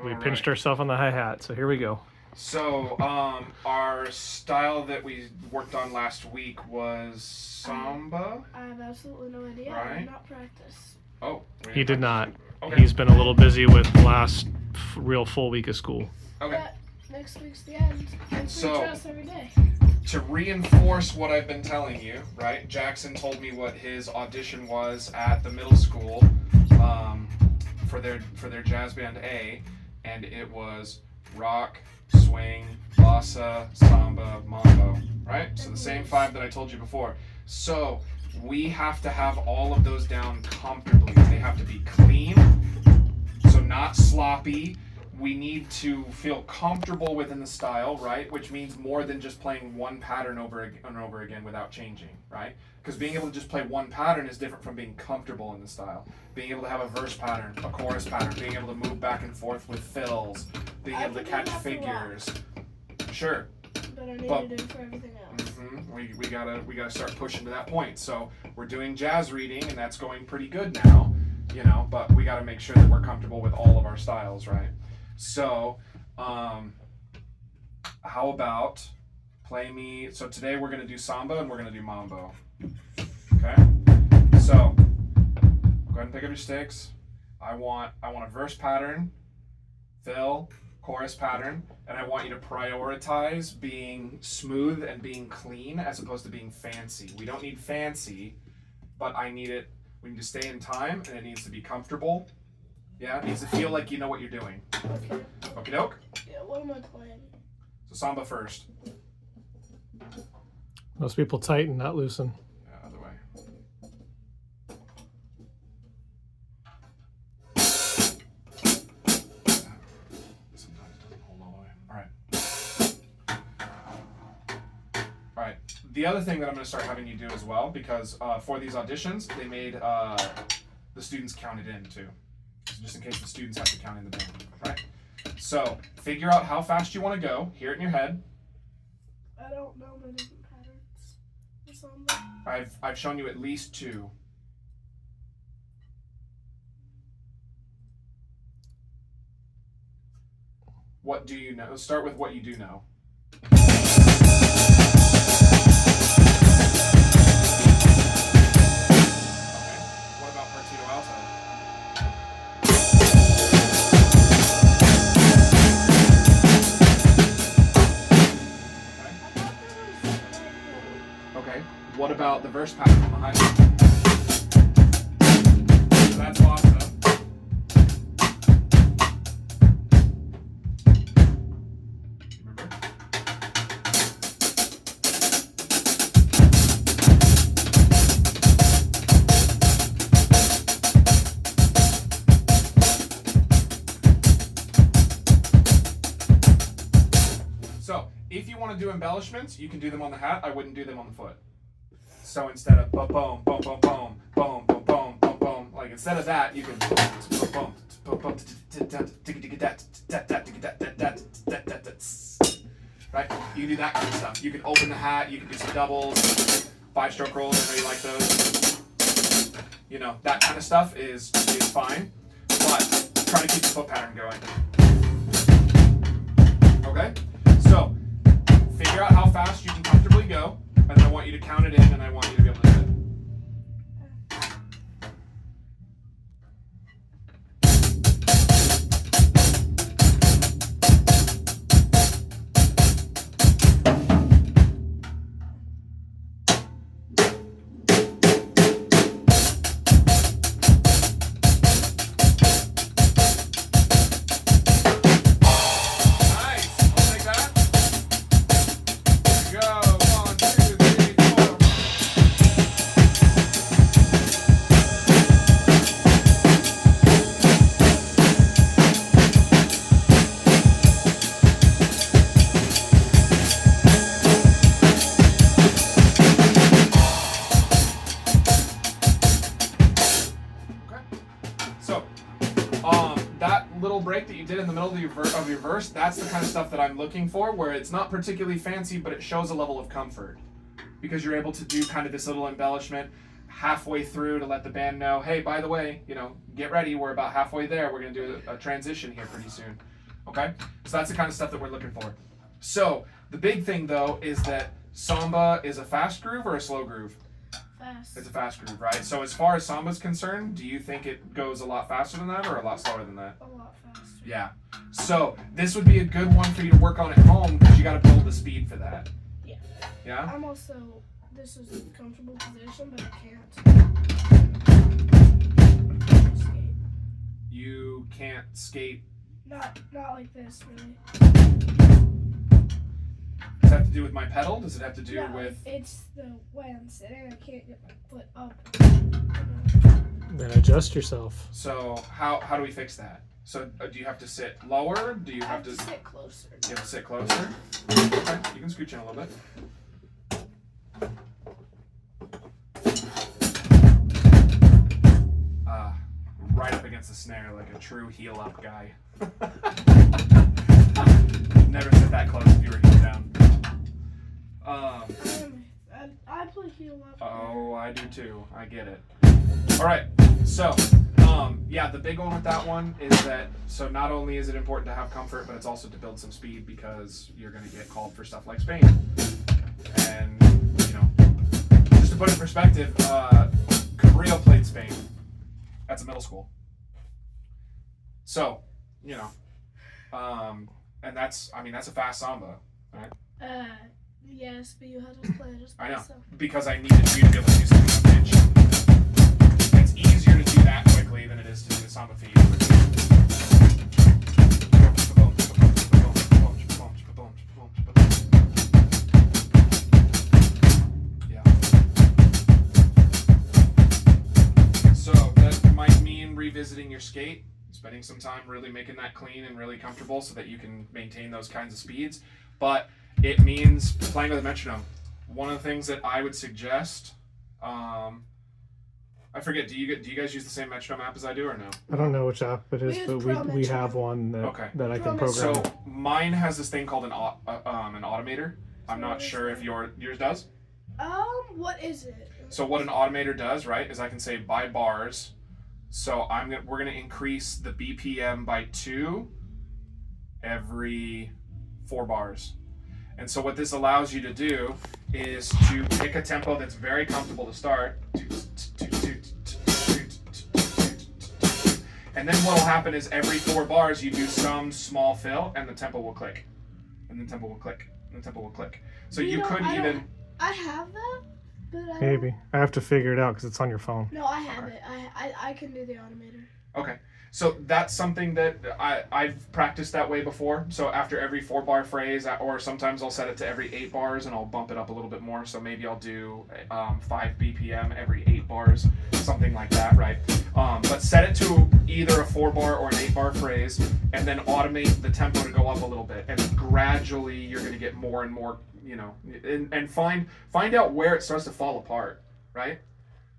We pinched ourselves on the hi-hat, so here we go. So, our style that we worked on last week was samba. I have absolutely no idea. Right. I did not practice. Oh, He did not. Okay. He's been a little busy with the last real full week of school. Okay. But next week's the end. And free So- dress every day. To reinforce what I've been telling you, right? Jackson told me what his audition was at the middle school for their jazz band A, and it was rock, swing, bossa, samba, mambo, right? So the same 5 that I told you before. So we have to have all of those down comfortably. They have to be clean, so not sloppy. We need to feel comfortable within the style, right? Which means more than just playing one pattern over and over again without changing, right? Because being able to just play one pattern is different from being comfortable in the style. Being able to have a verse pattern, a chorus pattern, being able to move back and forth with fills, being able to catch figures. Sure. But I needed it for everything else. We gotta start pushing to that point. So we're doing jazz reading, and that's going pretty good now, But we gotta make sure that we're comfortable with all of our styles, right? So, how about play me? So today we're gonna do samba and we're gonna do mambo. Okay. So go ahead and pick up your sticks. I want a verse pattern, fill, chorus pattern, and I want you to prioritize being smooth and being clean as opposed to being fancy. We don't need fancy, but we need to stay in time, and it needs to be comfortable. Yeah, it needs to feel like you know what you're doing. Okay. Okie doke? Yeah, what am I playing? So samba first. Most people tighten, not loosen. Yeah, other way. Sometimes it doesn't hold all the way. All right. The other thing that I'm going to start having you do as well, because for these auditions, they made the students count it in too. Just in case the students have to count in the band, right? So figure out how fast you want to go. Hear it in your head. I don't know my different patterns for samba. I've shown you at least 2. What do you know? Let's start with what you do know. Okay. What about partito alto? Okay. What about the verse pattern on the high note? So that's bossa. Remember? So, if you want to do embellishments, you can do them on the hat. I wouldn't do them on the foot. So instead of boom, boom, boom, boom, boom, boom, boom, boom, boom, boom, like instead of that, you can boom, boom, boom, right? You can do that kind of stuff. You can open the hat. You can do some doubles, 5-stroke rolls. I know you like those. That kind of stuff is fine, but try to keep the foot pattern going. Okay. So figure out how fast you can comfortably go. And then I want you to count it in, and I want you to be able to do it. Nice. I'll take that. Here we go. 1, 2, 3, 4. Okay. So, that little break that you did in the middle of your verse, that's the kind of stuff that I'm looking for, where it's not particularly fancy, but it shows a level of comfort. Because you're able to do kind of this little embellishment, halfway through to let the band know, hey, by the way, get ready. We're about halfway there. We're going to do a transition here pretty soon. Okay? So that's the kind of stuff that we're looking for. So the big thing, though, is that samba is a fast groove or a slow groove? Fast. It's a fast groove, right? So as far as samba's concerned, do you think it goes a lot faster than that or a lot slower than that? A lot faster. Yeah. So this would be a good one for you to work on at home because you got to build the speed for that. Yeah. Yeah? I'm also, this is a comfortable position, but I can't skate. You can't skate. Not like this, really. Does it have to do with my pedal? Does it have to do No, with... it's the way I'm sitting. I can't get my foot up. Then adjust yourself. So how do we fix that? So do you have to sit lower? Do you I have have to... to sit closer. You have to sit closer? Okay, you can scooch in a little bit. Right up against the snare like a true heel-up guy. Never sit that close if you were heel down. I play heel up. Oh, I do too. I get it. All right. So, yeah, the big one with that one is that, so not only is it important to have comfort, but it's also to build some speed because you're going to get called for stuff like Spain. And, just to put it in perspective, Cabrillo played Spain. That's a middle school. So, and that's a fast samba, right? Yes, but you had to play it as I know, so. because I needed you to be able to do something on pitch. It's easier to do that quickly than it is to do the samba feed. Yeah. So that might mean revisiting your skate, spending some time really making that clean and really comfortable so that you can maintain those kinds of speeds. But it means playing with a metronome. One of the things that I would suggest, I forget, do you guys use the same metronome app as I do or no? I don't know which app it is, We use but Pro we have Metronome. one that, Okay. that I can Pro program. So mine has this thing called an automator. I'm not sure if yours does. What is it? So what an automator does, right, is I can say by bars. So we're gonna increase the BPM by 2 every 4 bars. And so what this allows you to do is to pick a tempo that's very comfortable to start. And then what will happen is every 4 bars you do some small fill and the tempo will click. And the tempo will click. And the tempo will click. So you could even... I have that, but I Maybe. I have to figure it out because it's on your phone. No, I have it. I can do the automator. Okay. So that's something that I've practiced that way before. So after every 4-bar phrase, or sometimes I'll set it to every 8 bars and I'll bump it up a little bit more. So maybe I'll do 5 BPM every 8 bars, something like that, right? But set it to either a 4-bar or an 8-bar phrase and then automate the tempo to go up a little bit. And gradually you're going to get more and more, and find out where it starts to fall apart, right?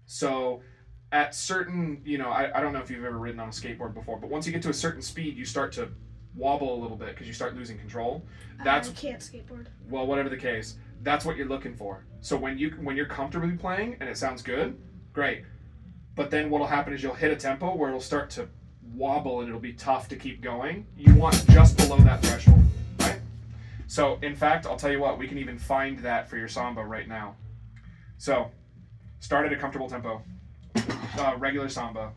So at certain, I don't know if you've ever ridden on a skateboard before, but once you get to a certain speed, you start to wobble a little bit because you start losing control. I can't skateboard. Well, whatever the case, that's what you're looking for. So when you're comfortably playing and it sounds good, great. But then what'll happen is you'll hit a tempo where it'll start to wobble and it'll be tough to keep going. You want just below that threshold, right? So in fact, I'll tell you what, we can even find that for your samba right now. So start at a comfortable tempo. Regular samba.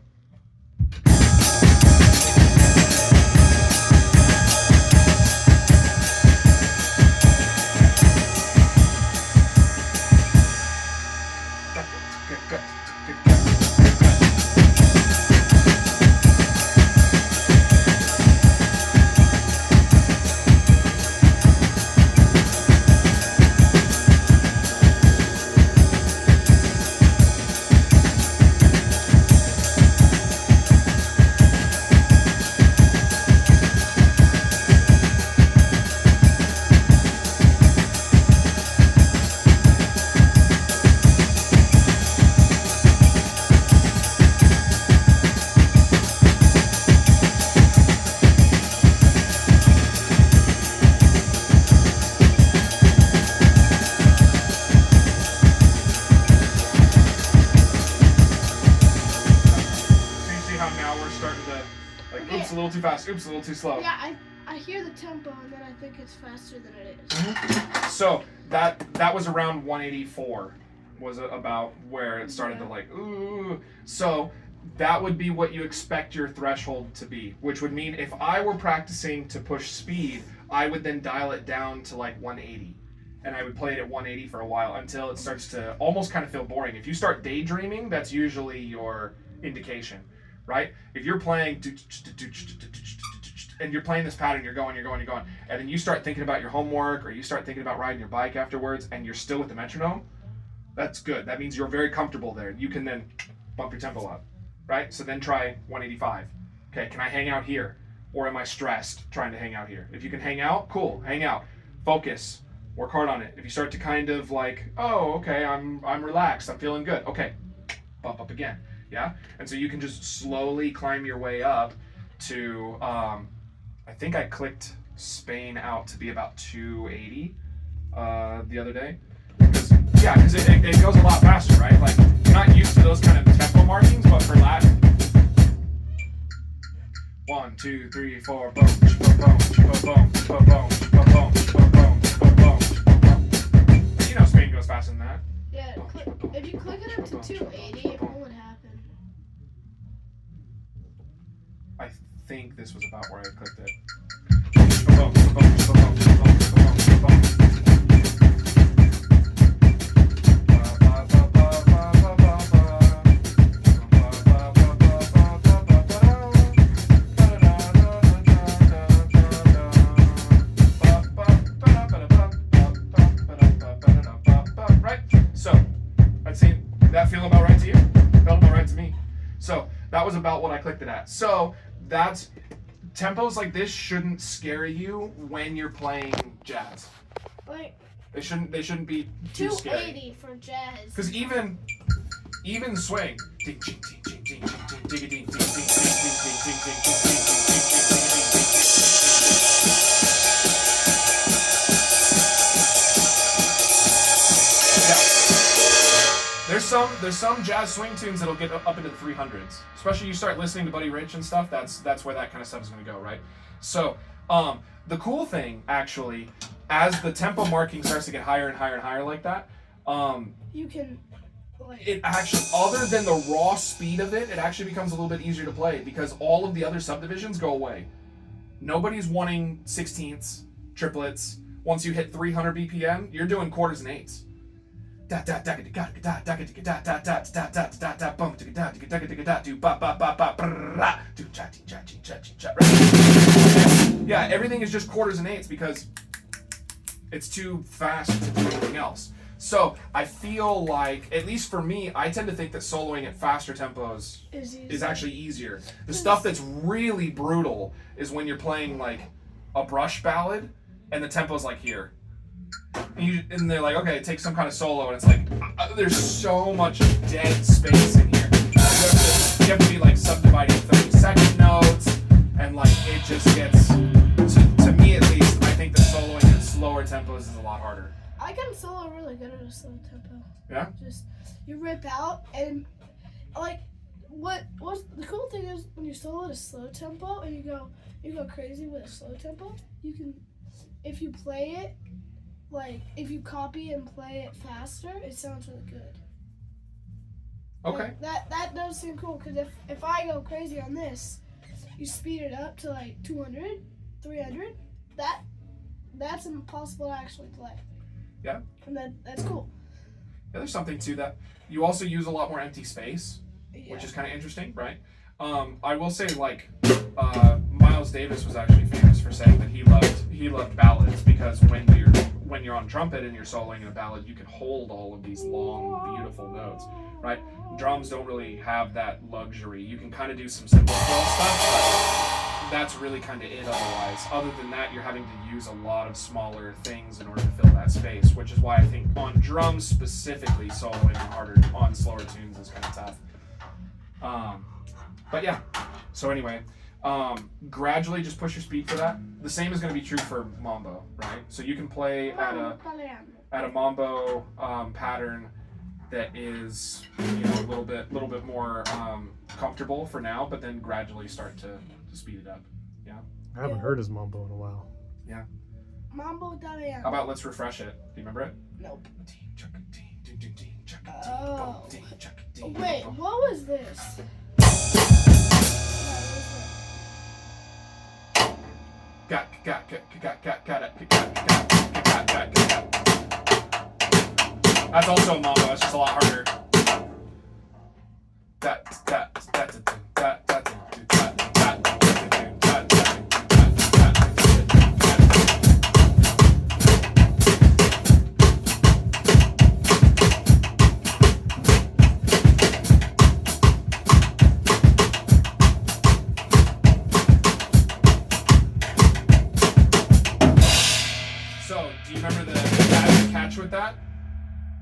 too fast. Oops, a little too slow. Yeah, I hear the tempo and then I think it's faster than it is. So that was around 184 was about where it started to like, ooh. So that would be what you expect your threshold to be, which would mean if I were practicing to push speed, I would then dial it down to like 180. And I would play it at 180 for a while until it starts to almost kind of feel boring. If you start daydreaming, that's usually your indication, right? If you're playing and you're playing this pattern, you're going, and then you start thinking about your homework or you start thinking about riding your bike afterwards and you're still with the metronome, that's good. That means you're very comfortable there. You can then bump your tempo up, right? So then try 185. Okay, can I hang out here? Or am I stressed trying to hang out here? If you can hang out, cool, hang out. Focus, work hard on it. If you start to kind of like, oh, okay, I'm relaxed, I'm feeling good. Okay, bump up again, yeah? And so you can just slowly climb your way up to, I think I clicked Spain out to be about 280 the other day. Because it goes a lot faster, right? Like, you're not used to those kind of tempo markings, but for Latin, 1, 2, 3, 4, boom, boom, boom, boom, boom, boom, boom, boom, boom, boom. You know Spain goes faster than that. Yeah, if you click it up to 280, what would happen? I think this was about where I clicked it. Boom, boom, boom, boom, boom, boom, boom, boom. Was about what I clicked it at. So that's tempos like this shouldn't scare you when you're playing jazz. Like they shouldn't be too 280 for jazz. Because even swing. There's some jazz swing tunes that'll get up into the 300s. Especially you start listening to Buddy Rich and stuff, that's where that kind of stuff is going to go, right? So, the cool thing actually, as the tempo marking starts to get higher and higher and higher like that, you can like it actually, other than the raw speed of it, it actually becomes a little bit easier to play because all of the other subdivisions go away. Nobody's wanting sixteenths, triplets. Once you hit 300 BPM, you're doing quarters and eighths. Right? Yeah, everything is just quarters and eighths because it's too fast to do anything else. So I feel like, at least for me, I tend to think that soloing at faster tempos is actually easier. The stuff that's really brutal is when you're playing like a brush ballad and the tempo's like here. And they're like, okay, take some kind of solo, and it's like, there's so much dead space in here. You have to be like subdividing 30-second notes, and like it just gets, to me at least, I think that soloing at slower tempos is a lot harder. I can solo really good at a slow tempo. Yeah? Just, you rip out, and like, what's the cool thing is when you solo at a slow tempo, and you go crazy with a slow tempo, you can, if you play it, like, if you copy and play it faster, it sounds really good. Okay. Like, that does seem cool, because if I go crazy on this, you speed it up to like 200, 300, that's impossible to actually play. Yeah. And that's cool. Yeah, there's something to that. You also use a lot more empty space, Yeah. which is kind of interesting, right? I will say, like, Miles Davis was actually famous for saying that he loved ballads because when you're on trumpet and you're soloing in a ballad, you can hold all of these long, beautiful notes, right? Drums don't really have that luxury. You can kind of do some simple fill stuff, but that's really kind of it otherwise. Other than that, you're having to use a lot of smaller things in order to fill that space, which is why I think on drums specifically, soloing harder on slower tunes is kind of tough. But yeah, so anyway, gradually just push your speed for that. The same is going to be true for mambo, right? So you can play at a mambo pattern that is, you know, a little bit more comfortable for now, but then gradually start to speed it up. I haven't Yeah. heard his mambo in a while. Mambo Italiano. How about let's refresh it? Do you remember it? Nope. Oh. Wait, what was this? That's also a mambo. It's just a lot harder. So, do you remember the catch with that?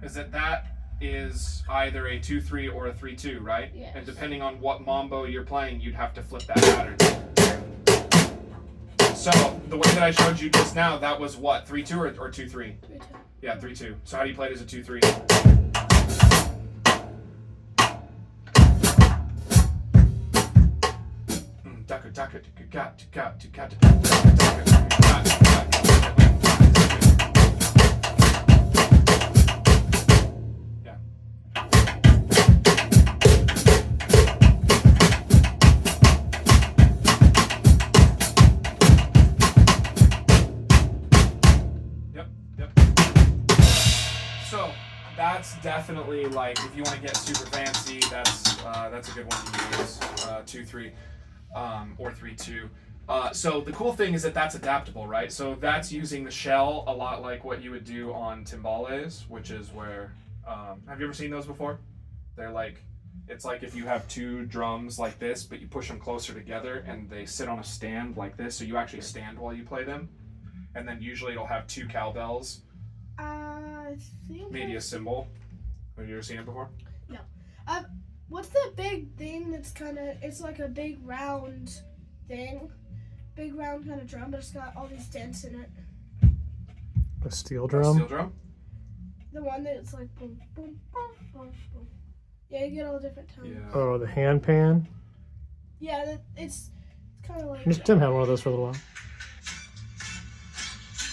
Is that is either a 2-3 or a 3-2, right? Yes. And depending on what mambo you're playing, you'd have to flip that pattern. So the way that I showed you just now, that was what, 3-2 or 2-3? 3-2. Yeah, 3-2. So how do you play it as a 2-3? So that's definitely like if you want to get super fancy, that's a good one to use. 2-3 or 3-2. So the cool thing is that that's adaptable, right? So that's using the shell a lot like what you would do on timbales, which is where have you ever seen those before? They're like it's like if you have two drums like this, but you push them closer together and they sit on a stand like this, so you actually stand while you play them. And then usually it'll have two cowbells. I think. Maybe a cymbal. Have you ever seen it before? What's the big thing that's kind of? It's like a big round thing, big round kind of drum, but it's got all these dents in it. A steel A drum? steel drum? The one that's like boom, boom, boom, boom, boom. Yeah, you get all different tones. Yeah. Oh, the hand pan? Yeah, it's kind of like. Tim had one of those for a little while.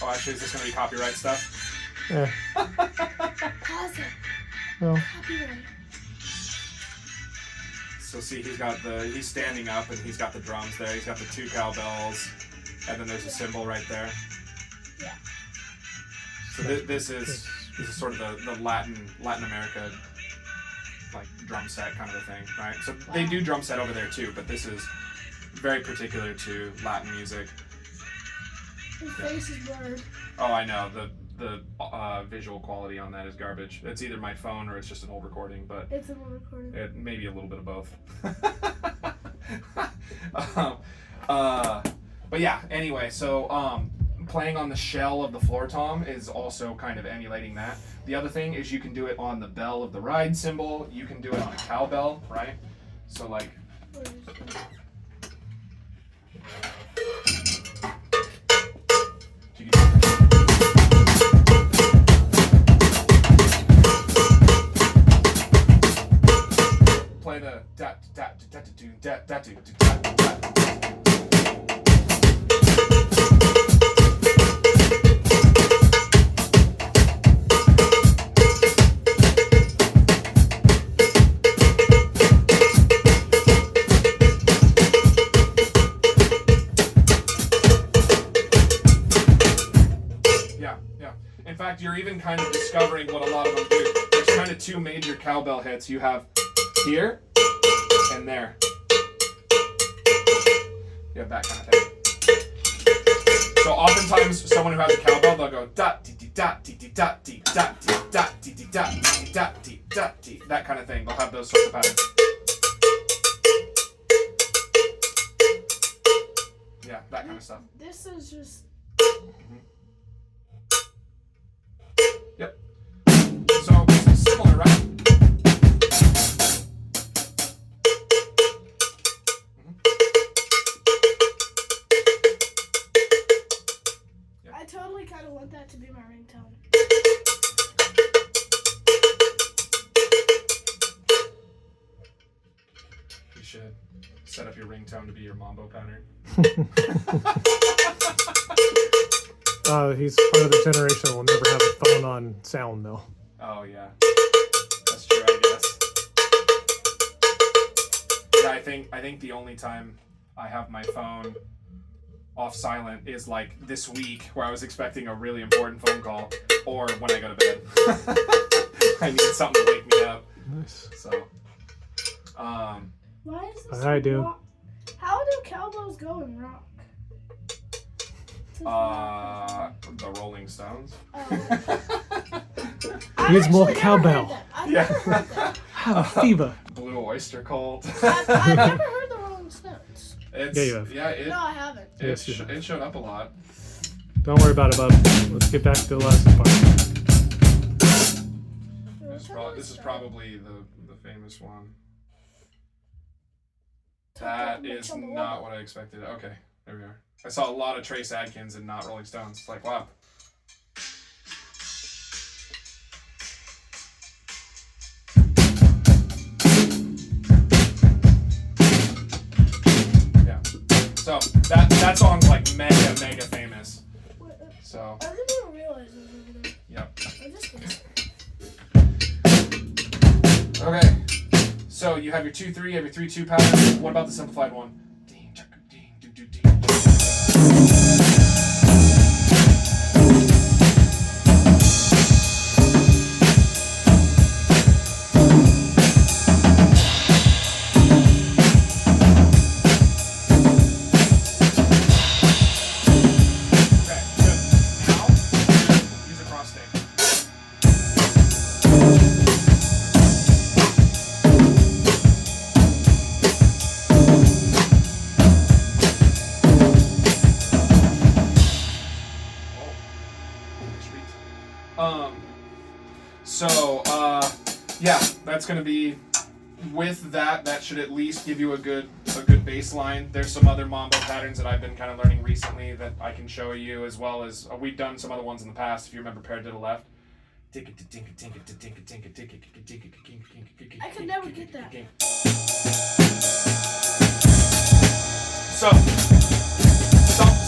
Oh, actually, is this going to be copyright stuff? Yeah. Pause it. Well, Copyright. So see, he's standing up and he's got the drums there. He's got the two cowbells, and then there's a cymbal right there. Yeah. So this is sort of the Latin America like drum set kind of a thing, right? So they do drum set over there too, but this is very particular to Latin music. His face is blurred. Oh, I know. The visual quality on that is garbage. It's either my phone or it's just an old recording, but It's a little recording. it may be a little bit of both. But yeah, anyway, so playing on the shell of the floor tom is also kind of emulating that. The other thing is you can do it on the bell of the ride cymbal. You can do it on a cowbell, right? So like, Where is it? you can play the da da da da da da da da da. In fact, you're even kind of discovering what a lot of them do. There's kind of two major cowbell hits. You have here and there. You have that kind of thing. So oftentimes, someone who has a cowbell, they'll go da dee dee da dee dee da dee da dee da dee dee da dee da dee da dee, that kind of thing. They'll have those sorts of patterns. Yeah, that kind of stuff. This is just. Yep. So it's similar, right? I totally kind of want that to be my ringtone. You should set up your ringtone to be your mambo pattern. He's part of the generation that will never have a phone on sound, though. Oh yeah, that's true. I guess. Yeah, I think the only time I have my phone off silent is like this week, where I was expecting a really important phone call, or when I go to bed. I need something to wake me up. Nice. So, Why is this I do. rock? How do cowbells go in rock? the Rolling Stones. Needs more cowbell. I've never heard that. Have a fever. Blue Oyster Cult. I've never heard the Rolling Stones. It's, Yeah, you have. Yeah, it, No, I haven't. Yes, you have. it showed up a lot. Don't worry about it, bub. Let's get back to the lesson part. This is probably the famous one. That is not what I expected. Okay, there we are. I saw a lot of Trace Adkins and not Rolling Stones. It's like, wow. Yeah. So that song's like mega famous. So. I didn't even realize it was over there. Yep. I just missed it. Okay. So you have your 2-3, you have your 3-2 pattern. What about the simplified one? Ding, chaka, ding, do, do, ding. Okay, good. Now, use a cross stick. Yeah, that's going to be, with that should at least give you a good baseline. There's some other mambo patterns that I've been kind of learning recently that I can show you, as well as we've done some other ones in the past. If you remember paradiddle left. I could never get that. So,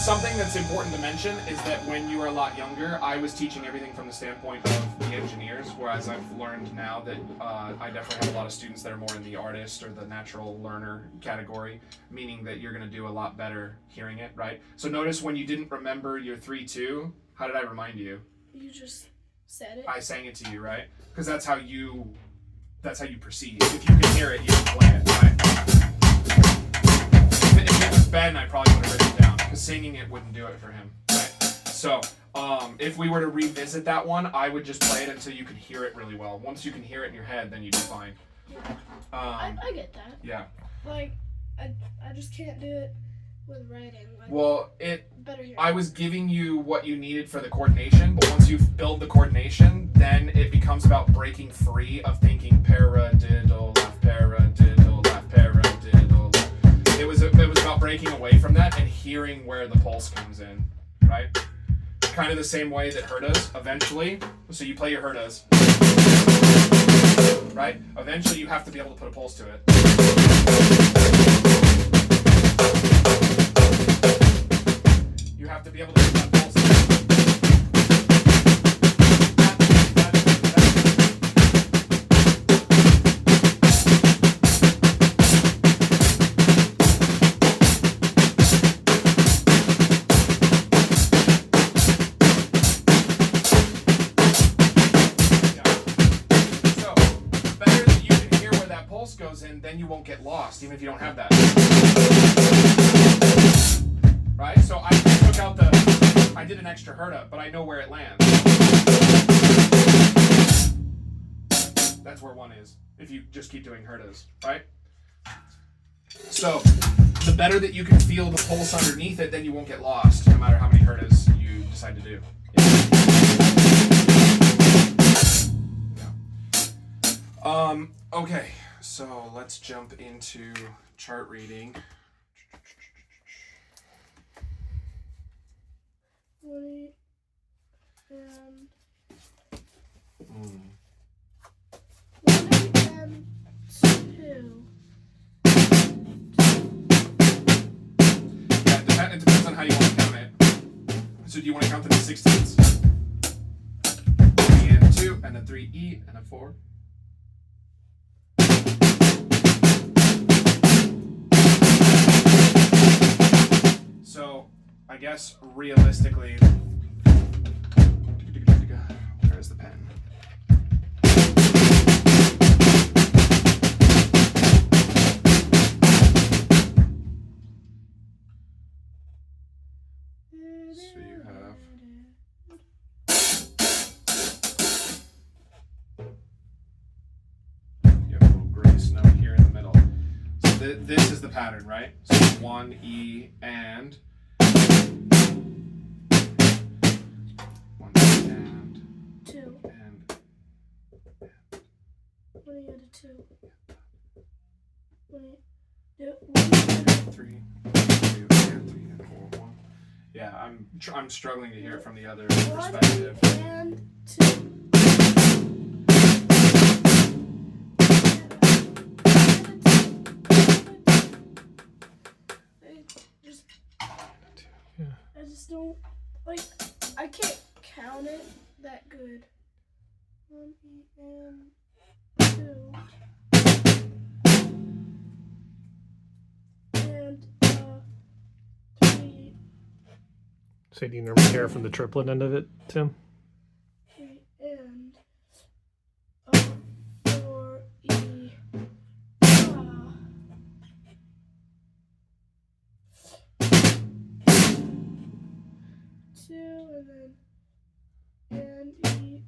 something that's important to mention is that when you were a lot younger, I was teaching everything from the standpoint of the engineers, whereas I've learned now that I definitely have a lot of students that are more in the artist or the natural learner category, meaning that you're going to do a lot better hearing it, right? So notice when you didn't remember your 3-2, how did I remind you? You just said it. I sang it to you, right? Because that's how you perceive. If you can hear it, you can play it, right? If it was Ben, I probably would have written it down, because singing it wouldn't do it for him, right? So, if we were to revisit that one, I would just play it until you could hear it really well. Once you can hear it in your head, then you'd be fine. I get that. Yeah. Like, I just can't do it with writing. Like, Well, better hear. I was giving you what you needed for the coordination, but once you build the coordination, then it becomes about breaking free of thinking paradiddle, left paradiddle, left paradiddle, left. It was about breaking away from that and hearing where the pulse comes in, right? Kind of the same way that herdas eventually. So you play your herdas, right? Eventually you have to be able to put a pulse to it. You have to be able to put that pulse to it. Goes in, then you won't get lost, even if you don't have that. Right? So I took out I did an extra herda, but I know where it lands. That's where one is, if you just keep doing herdas, right? So the better that you can feel the pulse underneath it, then you won't get lost, no matter how many herdas you decide to do. Yeah. Okay. So let's jump into chart reading. 20 and 20 and 2. So do you want to count them as 16ths? 3 and 2, and a 3E, and a 4. So, I guess realistically, where's the pen? So you have a little grace note here in the middle. So this is the pattern, right? So 1E and 1 and 2. and What do you add to 2? What do you do? 3, 2 and 3 and 4, 1. Yeah, I'm struggling to hear it from the other perspective. 1 and 2. I just don't like. I can't count it that good. 1 and 2 and 3. So do you normally hear from the triplet end of it, Tim? 3 and 4 E. 2 and then and E.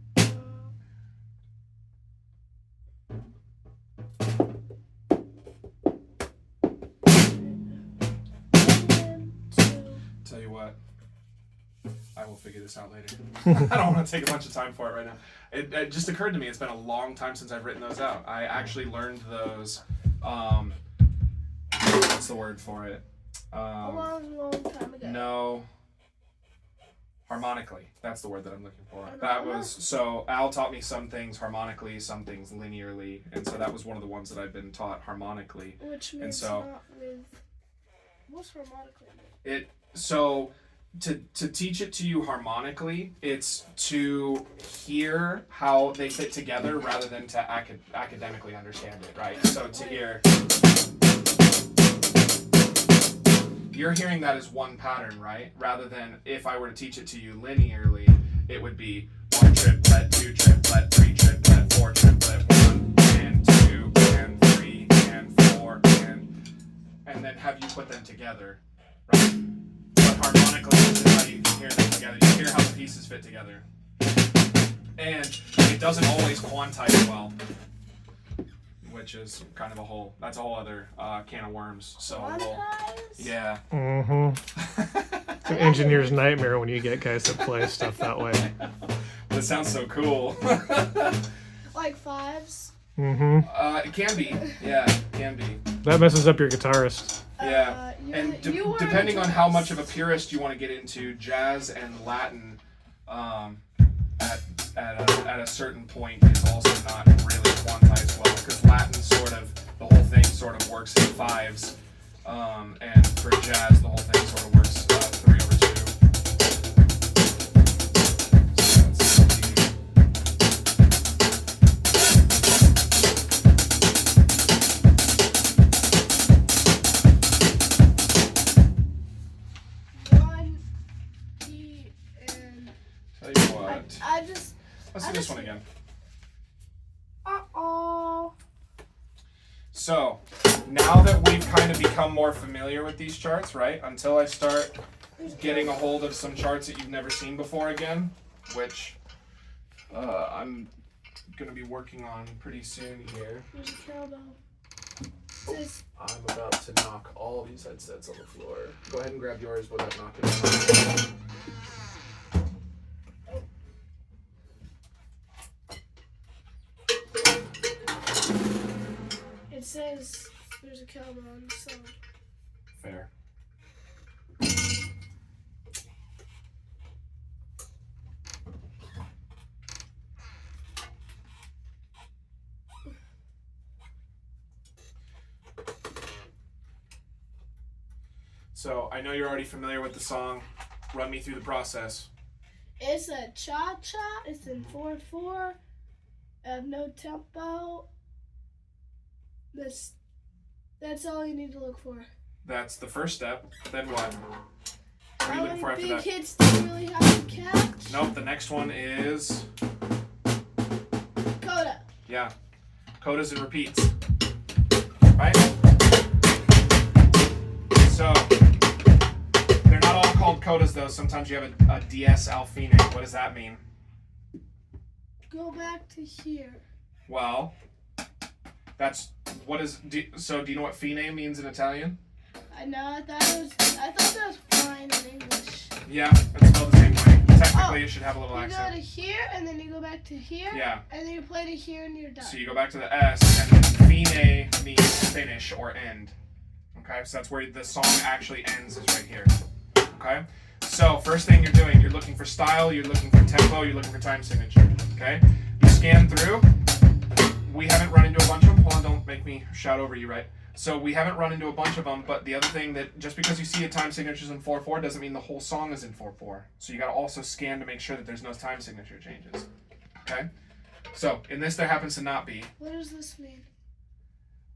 And 2. Tell you what, I will figure this out later. I don't want to take a bunch of time for it right now. It just occurred to me it's been a long time since I've written those out. I actually learned those. What's the word for it? A long time ago. No. Harmonically. That's the word that I'm looking for. That was, so Al taught me some things harmonically, some things linearly, and so that was one of the ones that I've been taught harmonically. Which means And so- not with. What's harmonically? So to teach it to you harmonically, it's to hear how they fit together rather than to academically understand it, right? So to hear, you're hearing that as one pattern, right? Rather than if I were to teach it to you linearly, it would be 1 triplet, 2 triplet, 3 triplet, 4 triplet, 1 and 2 and 3 and 4 and then have you put them together, right? But harmonically, this is how you can hear them together. You hear how the pieces fit together. And it doesn't always quantize well, which is kind of that's a whole other can of worms. So yeah. Mm-hmm. It's an engineer's nightmare when you get guys that play stuff that way. That sounds so cool. Like 5s? Mm-hmm. It can be. Yeah, it can be. That messes up your guitarist. Yeah. And depending on how much of a purist you want to get into, jazz and Latin at a certain point is also not really quantized well, because Latin the whole thing sort of works in 5s, and for jazz the whole thing sort of works 3/2. So One E and. tell you what. Let's do this one again. So, now that we've kind of become more familiar with these charts, right? Until I start getting a hold of some charts that you've never seen before again, which I'm going to be working on pretty soon here. There's a cowbell. I'm about to knock all these headsets on the floor. Go ahead and grab yours without knocking them on. It says there's a cowbell on the side. Fair. So I know you're already familiar with the song. Run me through the process. It's a cha-cha. It's in 4/4. I have no tempo. That's all you need to look for. That's the first step. Then what? What are you looking for after big that? hits do you really have to catch? Nope, the next one is... Coda. Yeah. Codas and repeats. Right? So, they're not all called codas though. Sometimes you have a DS Alfine. What does that mean? Go back to here. Well, that's... So do you know what fine means in Italian? I know. I thought that was fine in English. Yeah, it's spelled the same way. Technically, it should have a little You accent. go to here, and then you go back to here. Yeah. And then you play to here, and you're done. So you go back to the S, and then fine means finish or end. Okay, so that's where the song actually ends, is right here. Okay? So, first thing you're doing, you're looking for style, you're looking for tempo, you're looking for time signature. Okay? You scan through. We haven't run into a bunch of them. Hold on, don't make me shout over you, right? So we haven't run into a bunch of them, but the other thing that just because you see a time signature's in 4/4 doesn't mean the whole song is in 4/4. So you got to also scan to make sure that there's no time signature changes. Okay? So in this, there happens to not be. What does this mean?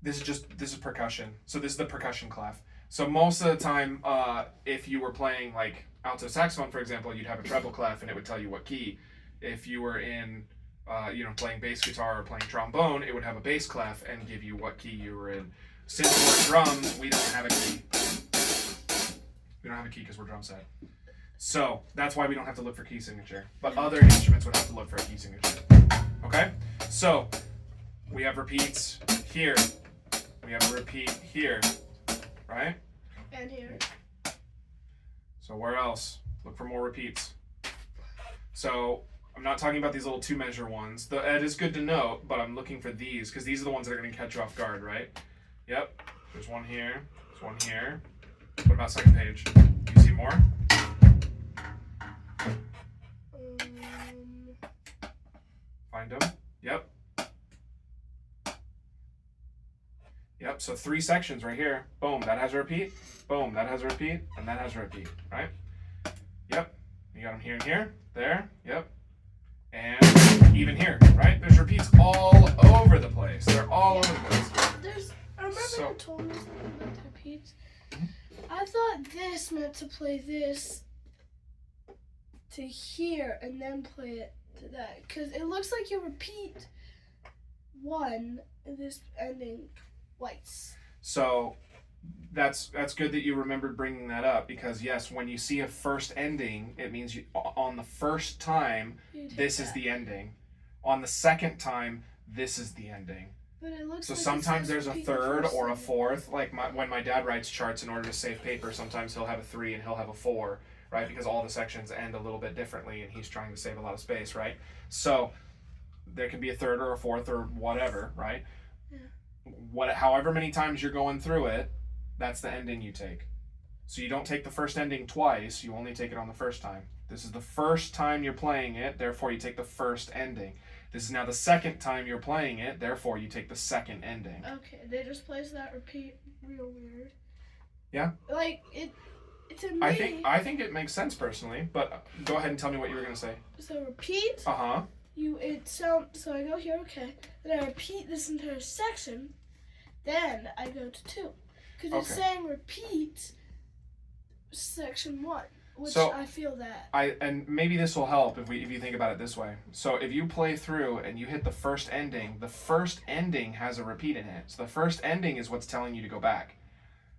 This is percussion. So this is the percussion clef. So most of the time, if you were playing like alto saxophone, for example, you'd have a treble clef and it would tell you what key. If you were in, playing bass guitar or playing trombone, it would have a bass clef and give you what key you were in. Since we're drums, we don't have a key. We don't have a key because we're drum set. So that's why we don't have to look for key signature. But other instruments would have to look for a key signature. Okay? So we have repeats here. We have a repeat here. Right? And here. So where else? Look for more repeats. So I'm not talking about these little 2-measure ones. It is good to note, but I'm looking for these because these are the ones that are going to catch you off guard, right? Yep. There's one here. There's one here. What about second page? Do you see more? Find them. Yep. Yep. So 3 sections right here. Boom. That has a repeat. Boom. That has a repeat. And that has a repeat. Right? Yep. You got them here and here. There. Yep. And even here. Right? There's repeats all over the place. They're all over the place. I remember you told me something about the repeats. I thought this meant to play this to here and then play it to that. Because it looks like you repeat one in this ending twice. So that's good that you remembered bringing that up because yes, when you see a first ending, it means on the first time, this is the ending. On the second time, this is the ending. But it looks so like sometimes there's a third or a thing. fourth. Like when my dad writes charts in order to save paper, sometimes he'll have a 3 and he'll have a 4, right? Because all the sections end a little bit differently and he's trying to save a lot of space, right? So there can be a third or a fourth or whatever, right? Yeah. However many times you're going through it, that's the ending you take. So you don't take the first ending twice, you only take it on the first time. This is the first time you're playing it, therefore you take the first ending. This is now the second time you're playing it, therefore you take the second ending. Okay, they just placed that repeat real weird. Yeah. Like to me. I think it makes sense personally, but go ahead and tell me what you were gonna say. So repeat. Uh-huh. So I go here, okay. Then I repeat this entire section. Then I go to 2, because it's saying repeat section 1. Which so, I feel that. And maybe this will help if you think about it this way. So if you play through and you hit the first ending has a repeat in it. So the first ending is what's telling you to go back.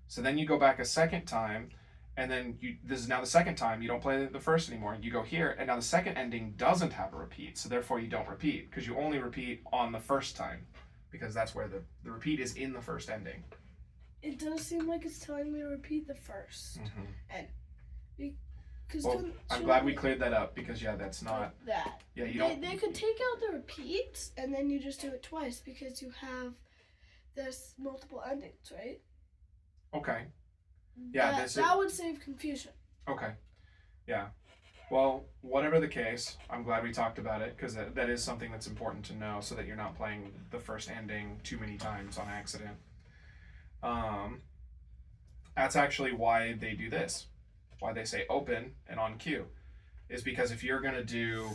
So then you go back a second time, and then this is now the second time. You don't play the first anymore. You go here, and now the second ending doesn't have a repeat. So therefore you don't repeat, because you only repeat on the first time, because that's where the repeat is in the first ending. It does seem like it's telling me to repeat the first. Mm-hmm. And well, I'm glad we cleared that up because that's not like that. Yeah, you don't. They could take out the repeats and then you just do it twice because you have this multiple endings, right? Okay. Yeah, that would save confusion. Okay. Yeah. Well, whatever the case, I'm glad we talked about it because that is something that's important to know so that you're not playing the first ending too many times on accident. That's actually why they do this. why they say open and on cue, is because if you're going to do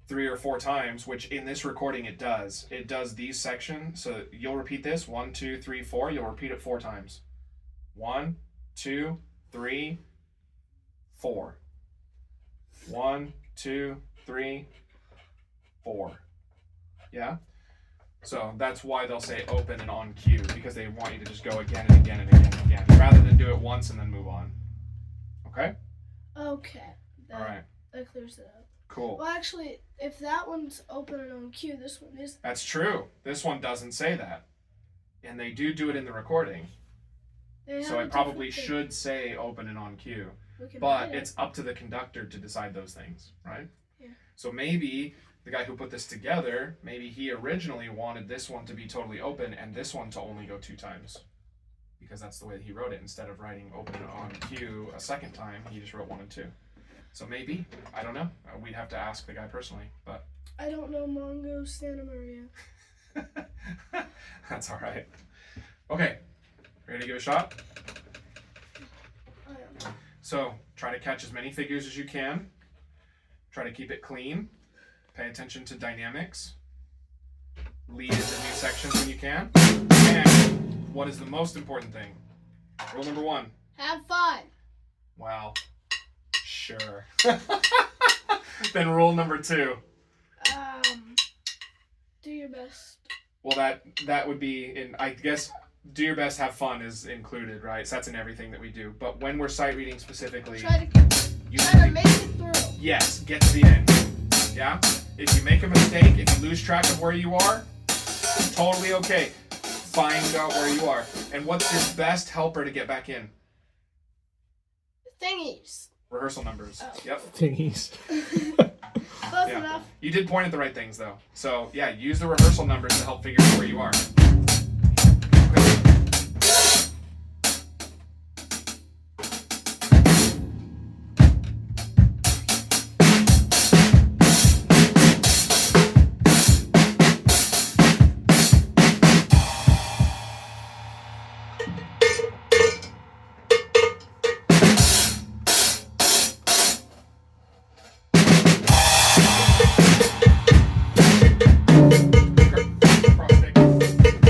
3 or 4 times, which in this recording it does these sections. So you'll repeat this 1, 2, 3, 4. You'll repeat it 4 times. 1, 2, 3, 4. 1, 2, 3, 4. Yeah? So that's why they'll say open and on cue, because they want you to just go again and again and again and again, rather than do it once and then move on. Okay? Okay. All right. That clears it up. Cool. Well, actually, if that one's open and on cue, this one isn't. That's true. This one doesn't say that. And they do it in the recording. They So have it a probably different should say open and on cue. thing. We can But write it. it's up to the conductor to decide those things, right? Yeah. So maybe the guy who put this together, maybe he originally wanted this one to be totally open and this one to only go 2 times. Because that's the way that he wrote it. Instead of writing open and on cue a second time, he just wrote 1 and 2. So maybe, I don't know. We'd have to ask the guy personally, but I don't know Mongo Santa Maria. that's all right. Okay, ready to give it a shot? I am. So try to catch as many figures as you can. Try to keep it clean. Pay attention to dynamics. Lead into new sections when you can. And what is the most important thing? Rule number 1. Have fun. Wow. Sure. Then rule number 2. Do your best. Well, that would be in, I guess, do your best, have fun is included, right? So that's in everything that we do. But when we're sight reading specifically, Try to make it through. yes, get to the end. Yeah? If you make a mistake, if you lose track of where you are, totally okay. Find out where you are. And what's your best helper to get back in? Thingies. Rehearsal numbers. Oh. Yep. Thingies. Close Yeah. enough. You did point at the right things, though. So, yeah, use the rehearsal numbers to help figure out where you are. Cross stick.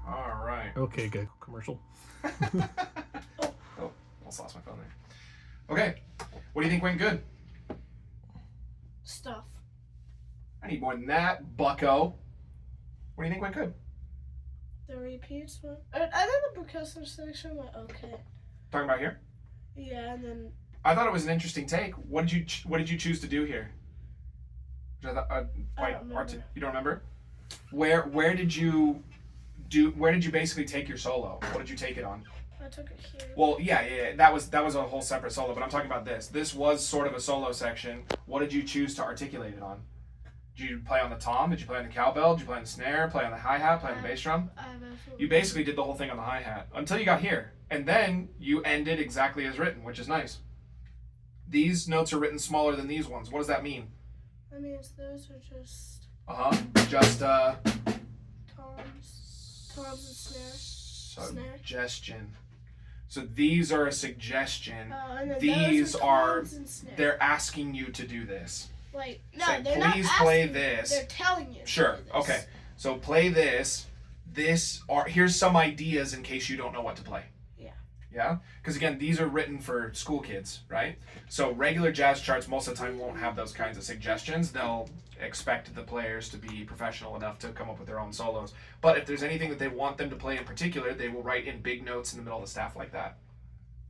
All right. Okay, good. Commercial. Oh, almost lost my phone there. Okay. What do you think went good? Stuff. I need more than that, bucko. What do you think went good? The repeats one. I think the percussive section went okay. Talking about here? Yeah, and then I thought it was an interesting take. What did you choose to do here? Which I thought, I don't remember. you don't remember? Where did you basically take your solo? What did you take it on? I took it here. Well, yeah. That was a whole separate solo, but I'm talking about this. This was sort of a solo section. What did you choose to articulate it on? Did you play on the tom? Did you play on the cowbell? Did you play on the snare? Play on the hi-hat? Play on the bass drum? You basically did the whole thing on the hi-hat until you got here. And then you ended exactly as written, which is nice. These notes are written smaller than these ones. What does that mean? That means those are just Just toms and snare. Suggestion. So these are a suggestion. And then These those are toms and snare. they're asking you to do this. Like no, Say, they're not please asking play you, this. They're telling you. to Sure. do this. Okay. So play this. Here's some ideas in case you don't know what to play. Yeah. Yeah? Because again, these are written for school kids, right? So regular jazz charts most of the time won't have those kinds of suggestions. They'll expect the players to be professional enough to come up with their own solos. But if there's anything that they want them to play in particular, they will write in big notes in the middle of the staff like that.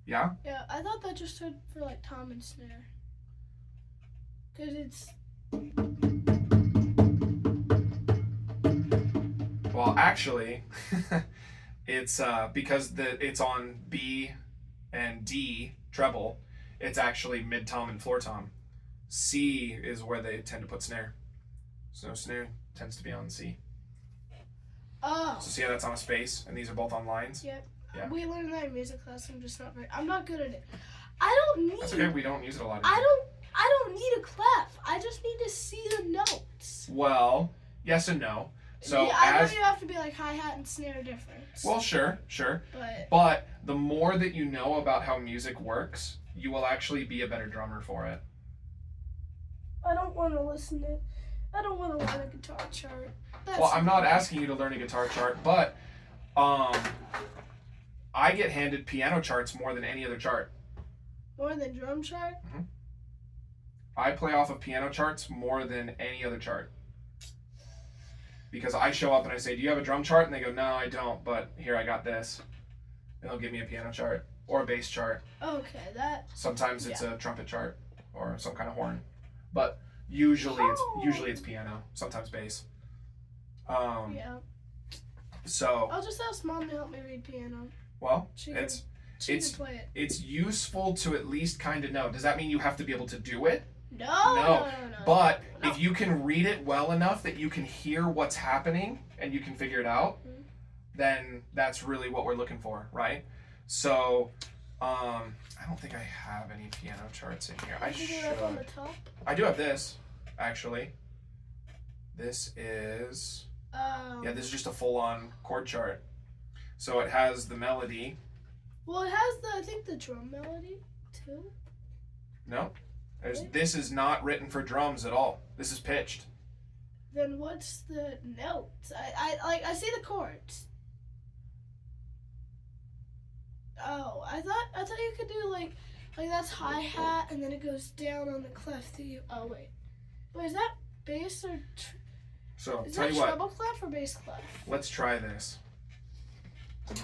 Yeah? Yeah, I thought that just stood for like tom and snare. Cause it's Well, actually, it's because it's on B and D treble. It's actually mid tom and floor tom. C is where they tend to put snare. So snare tends to be on C. oh. So see how that's on a space, and these are both on lines. Yep. Yeah. We learned that in music class. I'm not good at it. I don't need. That's okay. We don't use it a lot. I don't need a clef. I just need to see the notes. Well, yes and no. So yeah, I as know you have to be like hi-hat and snare difference. well, sure. But the more that you know about how music works, you will actually be a better drummer for it. I don't want to listen to. I don't want to learn a guitar chart. Well, I'm not asking you to learn a guitar chart, but I get handed piano charts more than any other chart. More than drum chart. I play off of piano charts more than any other chart. Because I show up and I say, do you have a drum chart? And they go, no, I don't, but here, I got this. And they'll give me a piano chart or a bass chart. Okay, that. Sometimes it's Yeah. a trumpet chart or some kind of horn. But usually it's piano, sometimes bass. Yeah. So, I'll just ask mom to help me read piano. well, She it's can play it. it's useful to at least kind of know. Does that mean you have to be able to do it? No. But No. if you can read it well enough that you can hear what's happening and you can figure it out, then that's really what we're looking for, right? So, I don't think I have any piano charts in here. I Did you up on the should. top? I do have this, actually. This is this is just a full-on chord chart. So it has the melody. Well, it has I think the drum melody too. No, this is not written for drums at all. This is pitched. Then what's the notes? I see the chords. Oh, I thought you could do like that's hi-hat and then it goes down on the clef to you. Oh wait, is that bass or So is tell that you what, treble clef or bass clef? let's try this.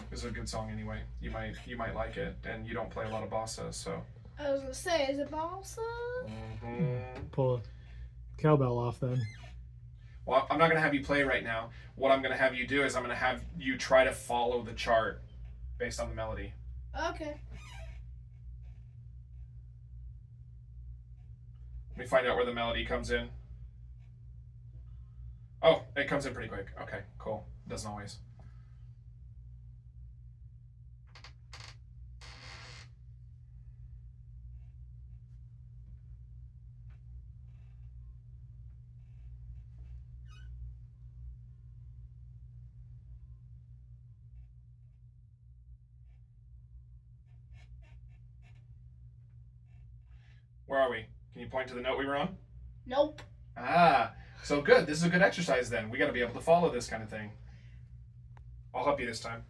This is a good song anyway. You might like it, and you don't play a lot of bossa, so. I was gonna say, is it balsa? Pull a cowbell off then. Well, I'm not gonna have you play right now. What I'm gonna have you do is I'm gonna have you try to follow the chart based on the melody. Okay. Let me find out where the melody comes in. Oh, it comes in pretty quick. Okay, cool. Doesn't always. Where are we? Can you point to the note we were on? Nope. Ah, so good. This is a good exercise then. We got to be able to follow this kind of thing. I'll help you this time.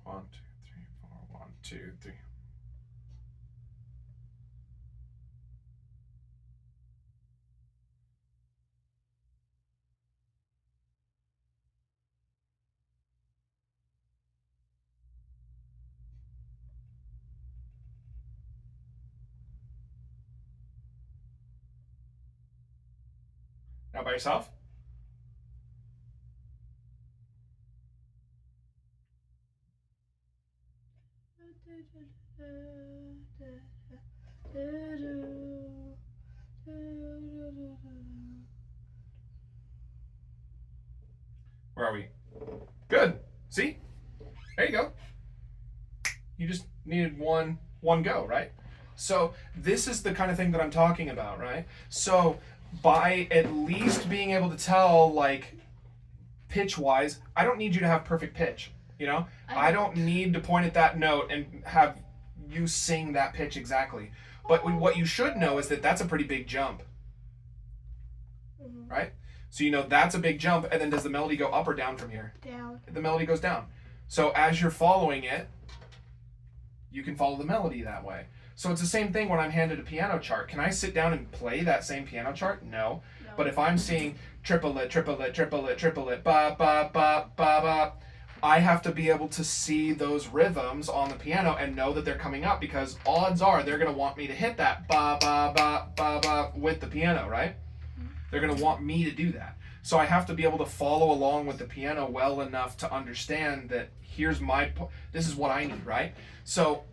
One, two, three, four. 1, 2, 3. Now by yourself? Where are we? Good. See? There you go. You just needed one go, right? So this is the kind of thing that I'm talking about, right? So by at least being able to tell, like, pitch wise, I don't need you to have perfect pitch. You know, I don't need to point at that note and have you sing that pitch exactly. But what you should know is that that's a pretty big jump, right? So you know that's a big jump, and then does the melody go up or down from here? Down. The melody goes down. So as you're following it, you can follow the melody that way. So it's the same thing when I'm handed a piano chart. Can I sit down and play that same piano chart? No. But if I'm seeing triplet, triplet, triplet, triplet, ba, ba, ba, ba, ba, I have to be able to see those rhythms on the piano and know that they're coming up, because odds are they're going to want me to hit that ba, ba, ba, ba, ba with the piano, right? They're going to want me to do that. So I have to be able to follow along with the piano well enough to understand that this is what I need, right? So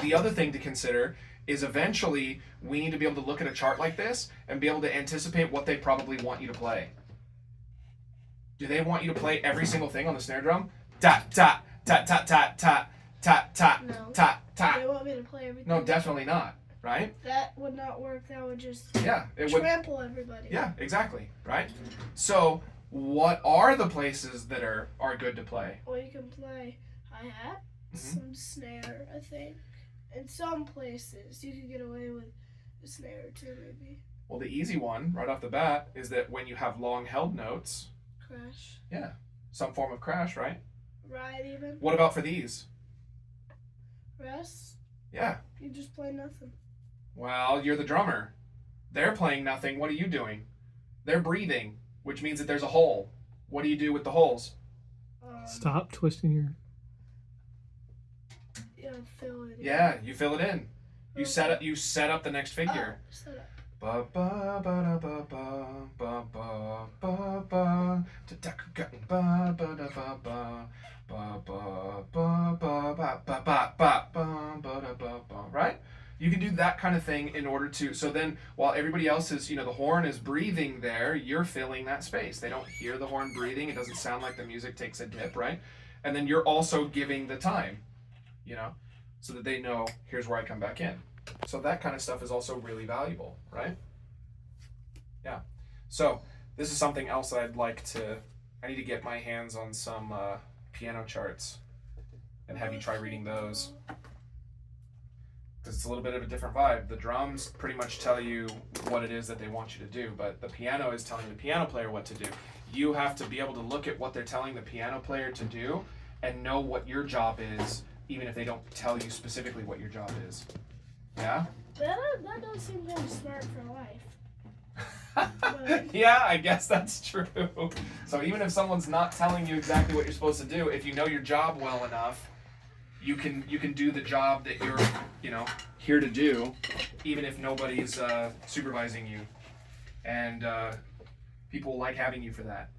the other thing to consider is eventually we need to be able to look at a chart like this and be able to anticipate what they probably want you to play. Do they want you to play every single thing on the snare drum? Ta ta ta ta ta ta ta ta ta ta. They want me to play everything. No, definitely not. Right? That would not work. That would just it would trample everybody. Yeah, exactly. Right? So what are the places that are good to play? Well, you can play hi-hat, some snare, I think. In some places, you can get away with a snare or two, maybe. Well, the easy one, right off the bat, is that when you have long held notes, Crash. yeah, some form of crash, right? Ride even. What about for these? Rest. Yeah. You just play nothing. Well, you're the drummer. They're playing nothing. What are you doing? They're breathing, which means that there's a hole. What do you do with the holes? Stop twisting your... Yeah, fill it in. Yeah, you fill it in. You set up the next figure. Set up. Ba ba ba da ba ba ba ba ba ba da ba ba da ba ba ba ba ba ba ba ba ba ba ba da ba ba. Right? You can do that kind of thing in order to. So then, while everybody else is, the horn is breathing there, you're filling that space. They don't hear the horn breathing. It doesn't sound like the music takes a dip, right? And then you're also giving the time, so that they know here's where I come back in. So that kind of stuff is also really valuable, right? Yeah. So this is something else that I need to get my hands on some piano charts and have you try reading those. Because it's a little bit of a different vibe. The drums pretty much tell you what it is that they want you to do, but the piano is telling the piano player what to do. You have to be able to look at what they're telling the piano player to do and know what your job is, even if they don't tell you specifically what your job is. Yeah? That does seem kind of smart for life. Yeah, I guess that's true. So even if someone's not telling you exactly what you're supposed to do, if you know your job well enough, you can do the job that you're here to do, even if nobody's supervising you, and people like having you for that.